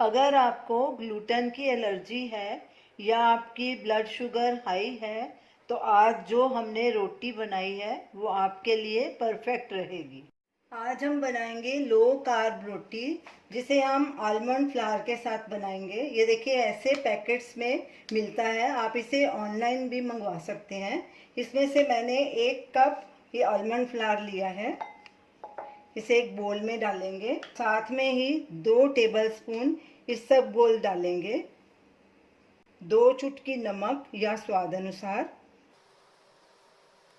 अगर आपको ग्लूटेन की एलर्जी है या आपकी ब्लड शुगर हाई है तो आज जो हमने रोटी बनाई है वो आपके लिए परफेक्ट रहेगी। आज हम बनाएंगे लो कार्ब रोटी, जिसे हम आलमंड फ्लावर के साथ बनाएंगे। ये देखिए ऐसे पैकेट्स में मिलता है, आप इसे ऑनलाइन भी मंगवा सकते हैं। इसमें से मैंने 1 कप ये आलमंड फ्लावर लिया है, इसे एक बोल में डालेंगे। साथ में ही 2 टेबलस्पून इसबगोल डालेंगे, 2 चुटकी नमक या स्वाद अनुसार।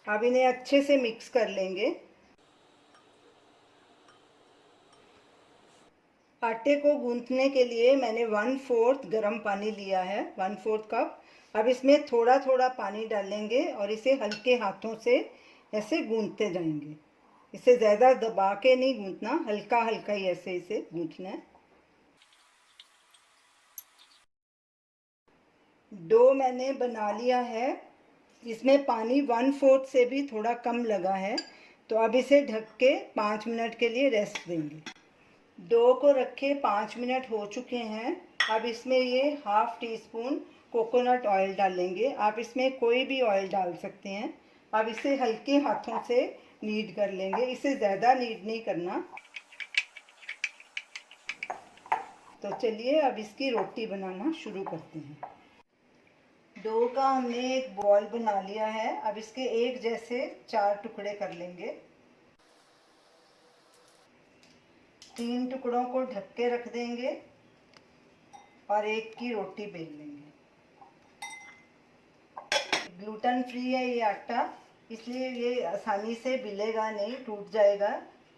अब इन्हें अच्छे से मिक्स कर लेंगे। आटे को गूंथने के लिए मैंने 1/4 गर्म पानी लिया है, 1/4 कप। अब इसमें थोड़ा थोड़ा पानी डालेंगे और इसे हल्के हाथों से ऐसे गूंथते जाएंगे। इसे ज़्यादा दबा के नहीं गूंथना, हल्का हल्का ही ऐसे इसे गूंथना है। डो मैंने बना लिया है, इसमें पानी 1/4 से भी थोड़ा कम लगा है। तो अब इसे ढक के 5 मिनट के लिए रेस्ट देंगे। डो को रखे 5 मिनट हो चुके हैं। अब इसमें ये 1/2 टीस्पून कोकोनट ऑयल डालेंगे, आप इसमें कोई भी ऑयल डाल सकते हैं। अब इसे हल्के हाथों से नीड कर लेंगे, इसे ज़्यादा नीड नहीं करना। तो चलिए अब इसकी रोटी बनाना शुरू करते हैं। डो का हमने एक बॉल बना लिया है, अब इसके एक जैसे 4 टुकड़े कर लेंगे। 3 टुकड़ों को ढक के रख देंगे और एक की रोटी बेल लेंगे। ग्लूटेन फ्री है ये आटा, इसलिए ये आसानी से बिलेगा नहीं, टूट जाएगा।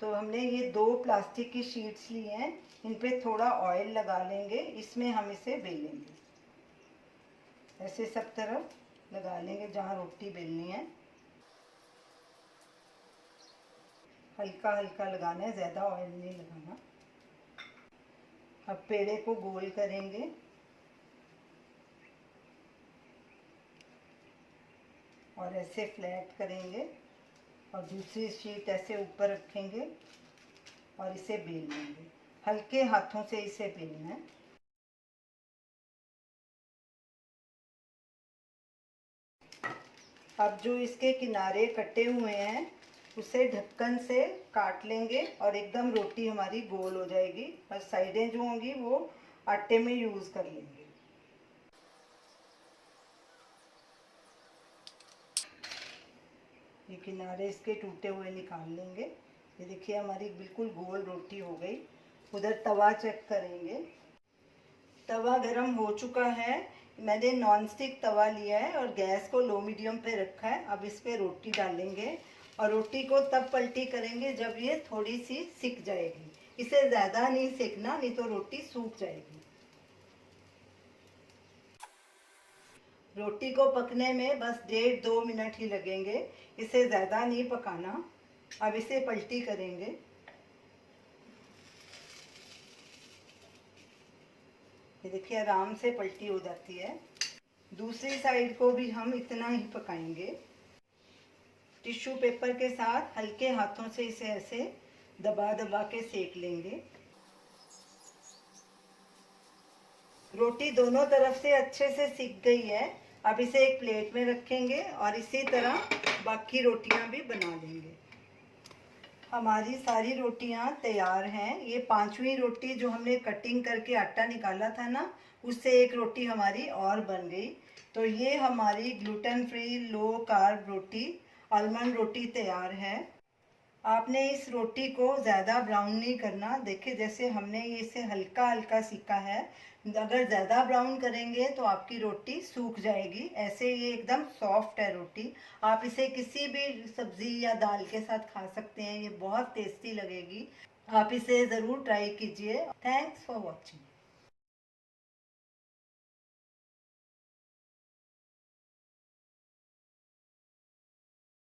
तो हमने ये 2 प्लास्टिक की शीट्स ली हैं, इन पे थोड़ा ऑयल लगा लेंगे, इसमें हम इसे बेलेंगे। ऐसे सब तरफ लगा लेंगे जहाँ रोटी बेलनी है। हल्का हल्का लगाना है, ज़्यादा ऑयल नहीं लगाना। अब पेड़े को गोल करेंगे और ऐसे फ्लैट करेंगे और दूसरी शीट ऐसे ऊपर रखेंगे और इसे बेल लेंगे। हल्के हाथों से इसे बेलना है। अब जो इसके किनारे कटे हुए हैं उसे ढक्कन से काट लेंगे और एकदम रोटी हमारी गोल हो जाएगी। और साइडें जो होंगी वो आटे में यूज़ कर लेंगे। ये किनारे इसके टूटे हुए निकाल लेंगे। ये देखिए हमारी बिल्कुल गोल रोटी हो गई। उधर तवा चेक करेंगे। तवा गरम हो चुका है, मैंने नॉन स्टिक तवा लिया है और गैस को लो मीडियम पे रखा है। अब इस पे रोटी डालेंगे और रोटी को तब पलटी करेंगे जब ये थोड़ी सी सिक जाएगी। इसे ज़्यादा नहीं सेकना, नहीं तो रोटी सूख जाएगी। रोटी को पकने में बस 1.5-2 मिनट ही लगेंगे, इसे ज़्यादा नहीं पकाना। अब इसे पलटी करेंगे। ये देखिए आराम से पलटी हो जाती है। दूसरी साइड को भी हम इतना ही पकाएंगे। टिश्यू पेपर के साथ हल्के हाथों से इसे ऐसे दबा दबा के सेक लेंगे। रोटी दोनों तरफ से अच्छे से सिक गई है। अब इसे एक प्लेट में रखेंगे और इसी तरह बाकी रोटियां भी बना लेंगे। हमारी सारी रोटियां तैयार हैं। ये 5वीं रोटी जो हमने कटिंग करके आटा निकाला था ना, उससे एक रोटी हमारी और बन गई। तो ये हमारी ग्लूटेन फ्री लो कार्ब रोटी, आलमंड रोटी तैयार है। आपने इस रोटी को ज़्यादा ब्राउन नहीं करना। देखिए जैसे हमने इसे हल्का हल्का सेका है, अगर ज़्यादा ब्राउन करेंगे तो आपकी रोटी सूख जाएगी। ऐसे ये एकदम सॉफ्ट है रोटी। आप इसे किसी भी सब्ज़ी या दाल के साथ खा सकते हैं, ये बहुत टेस्टी लगेगी। आप इसे ज़रूर ट्राई कीजिए। Thanks for watching.